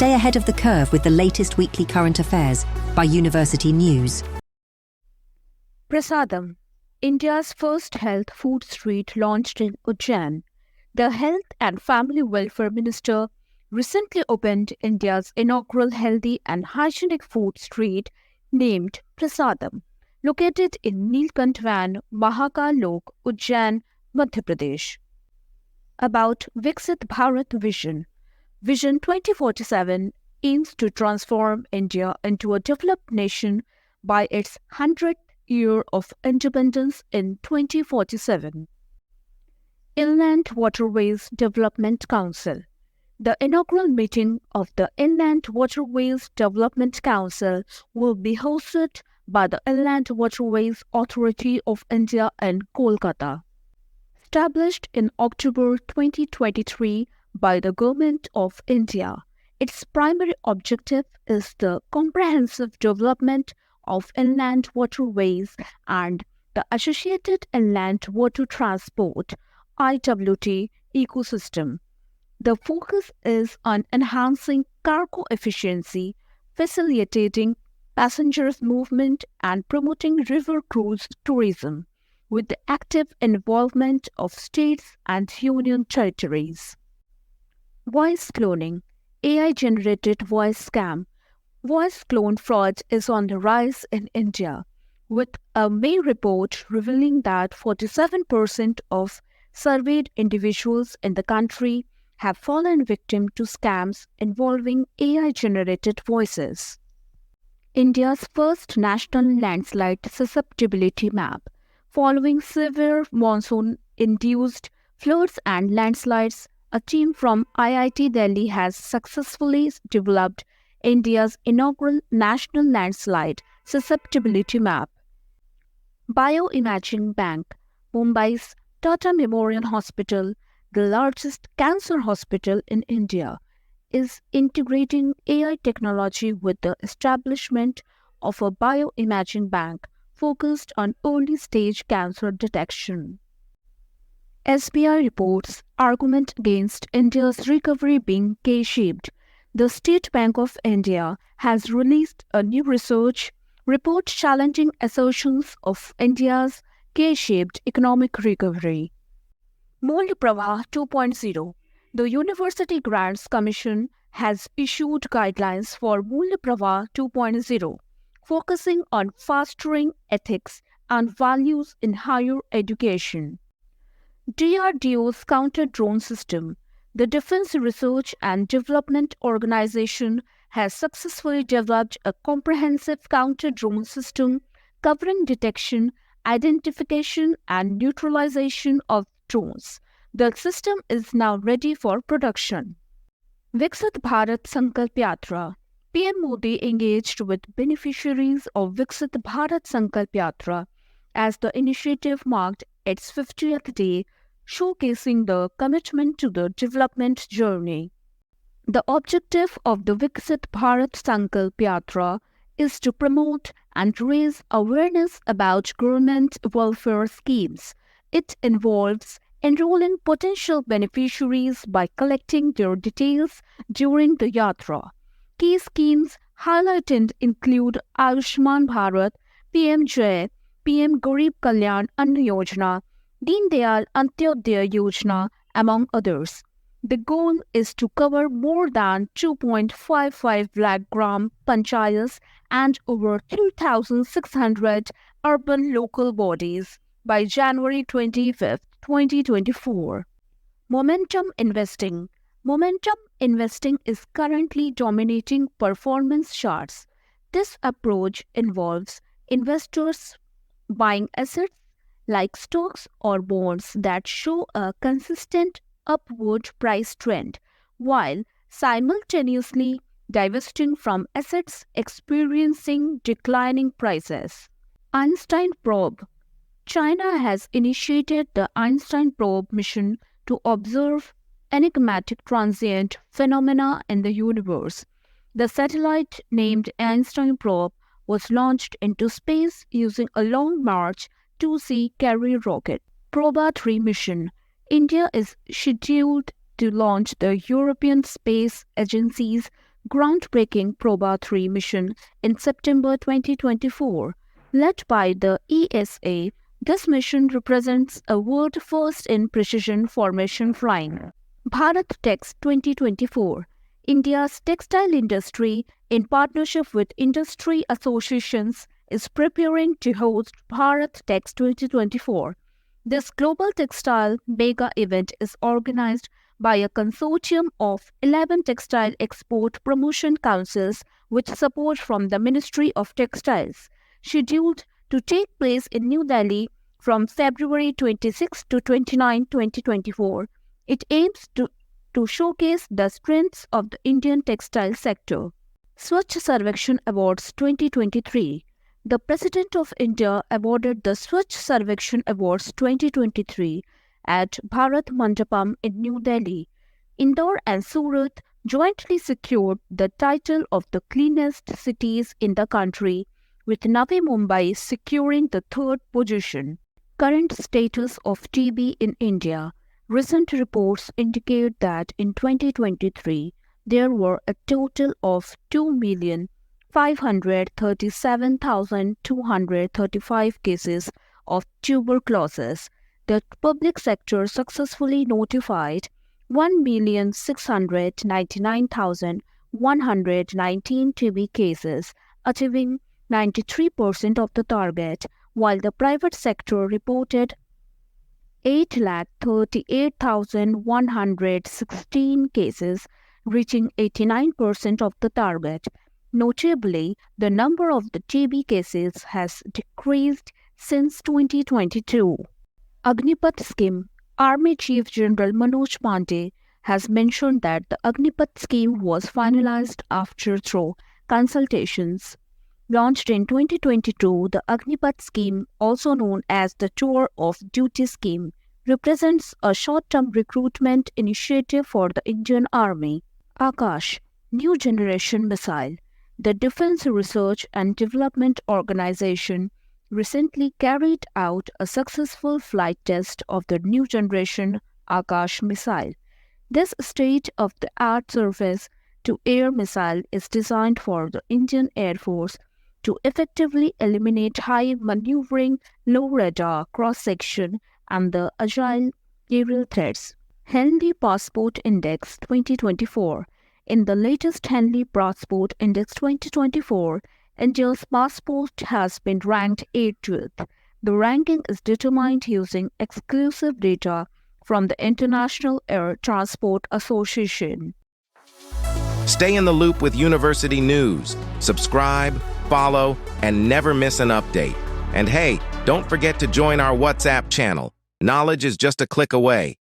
Stay ahead of the curve with the latest weekly current affairs by University News. PRASADAM, India's first health food street launched in Ujjain. The Health and Family Welfare Minister recently opened India's inaugural healthy and hygienic food street named PRASADAM, located in Neelkanth, Mahakal, Ujjain, Madhya Pradesh. About Viksit Bharat Vision. Vision 2047 aims to transform India into a developed nation by its 100th year of independence in 2047. Inland Waterways Development Council. The inaugural meeting of the Inland Waterways Development Council will be hosted by the Inland Waterways Authority of India in Kolkata. Established in October 2023 by the Government of India, its primary objective is the comprehensive development of inland waterways and the associated inland water transport (IWT) ecosystem. The focus is on enhancing cargo efficiency, facilitating passengers' movement, and promoting river cruise tourism, with the active involvement of states and union territories. Voice cloning, AI-generated voice scam. Voice clone fraud is on the rise in India, with a May report revealing that 47% of surveyed individuals in the country have fallen victim to scams involving AI-generated voices. India's first national landslide susceptibility map. Following severe monsoon-induced floods and landslides, a team from IIT Delhi has successfully developed India's inaugural national landslide susceptibility map. Bioimaging Bank. Mumbai's Tata Memorial Hospital, the largest cancer hospital in India, is integrating AI technology with the establishment of a bioimaging bank focused on early-stage cancer detection. SBI reports argument against India's recovery being K-shaped. The State Bank of India has released a new research report challenging assertions of India's K-shaped economic recovery. Mulya Pravaha 2.0. The University Grants Commission has issued guidelines for Mulya Pravaha 2.0, focusing on fostering ethics and values in higher education. DRDO's counter-drone system. The Defense Research and Development Organization has successfully developed a comprehensive counter-drone system covering detection, identification, and neutralization of drones. The system is now ready for production. Viksit Bharat Sankalp Yatra. PM Modi engaged with beneficiaries of Viksit Bharat Sankalp Yatra as the initiative marked its 50th day, showcasing the commitment to the development journey. The objective of the Viksit Bharat Sankalp Yatra is to promote and raise awareness about government welfare schemes. It involves enrolling potential beneficiaries by collecting their details during the yatra. Key schemes highlighted include Ayushman Bharat, PMJAY, PM Garib Kalyan Yojana, Deendayal Antyodaya Yojana, among others. The goal is to cover more than 2.55 lakh gram panchayats and over 3,600 urban local bodies by January 25, 2024. Momentum investing. Momentum investing is currently dominating performance charts. This approach involves investors buying assets like stocks or bonds that show a consistent upward price trend, while simultaneously divesting from assets experiencing declining prices. Einstein probe. China has initiated the Einstein probe mission to observe enigmatic transient phenomena in the universe. The satellite named Einstein probe was launched into space using a Long March 2C carrier rocket. Proba 3 mission. India is scheduled to launch the European Space Agency's groundbreaking Proba 3 mission in September 2024. Led by the ESA, this mission represents a world first in precision formation flying. Bharat Tex 2024. India's textile industry, in partnership with industry associations, is preparing to host Bharat Tex 2024. This global textile mega event is organized by a consortium of 11 textile export promotion councils with support from the Ministry of Textiles, scheduled to take place in New Delhi from February 26 to 29, 2024. It aims to showcase the strengths of the Indian textile sector. Swachh Sarvekshan Awards 2023. The President of India awarded the Swachh Sarvekshan Awards 2023 at Bharat Mandapam in New Delhi. Indore and Surat jointly secured the title of the cleanest cities in the country, with Navi Mumbai securing the third position. Current status of TB in India. Recent reports indicate that in 2023, there were a total of 2,537,235 cases of tuberculosis. The public sector successfully notified 1,699,119 TB cases, achieving 93% of the target, while the private sector reported 8,38,116 cases, reaching 89% of the target. Notably, the number of the TB cases has decreased since 2022. Agnipath scheme. Army Chief General Manoj Pandey has mentioned that the Agnipath scheme was finalized after thorough consultations. Launched in 2022, the Agnipath scheme, also known as the Tour of Duty scheme, represents a short-term recruitment initiative for the Indian Army. Akash, New Generation Missile. The Defense Research and Development Organization recently carried out a successful flight test of the new generation Akash missile. This state-of-the-art surface-to-air missile is designed for the Indian Air Force to effectively eliminate high maneuvering, low radar cross-section and the agile aerial threats. Henley Passport Index 2024. In the latest Henley Passport Index 2024, India's passport has been ranked 80th. The ranking is determined using exclusive data from the International Air Transport Association. Stay in the loop with university news. Subscribe, follow, and never miss an update. And hey, don't forget to join our WhatsApp channel. Knowledge is just a click away.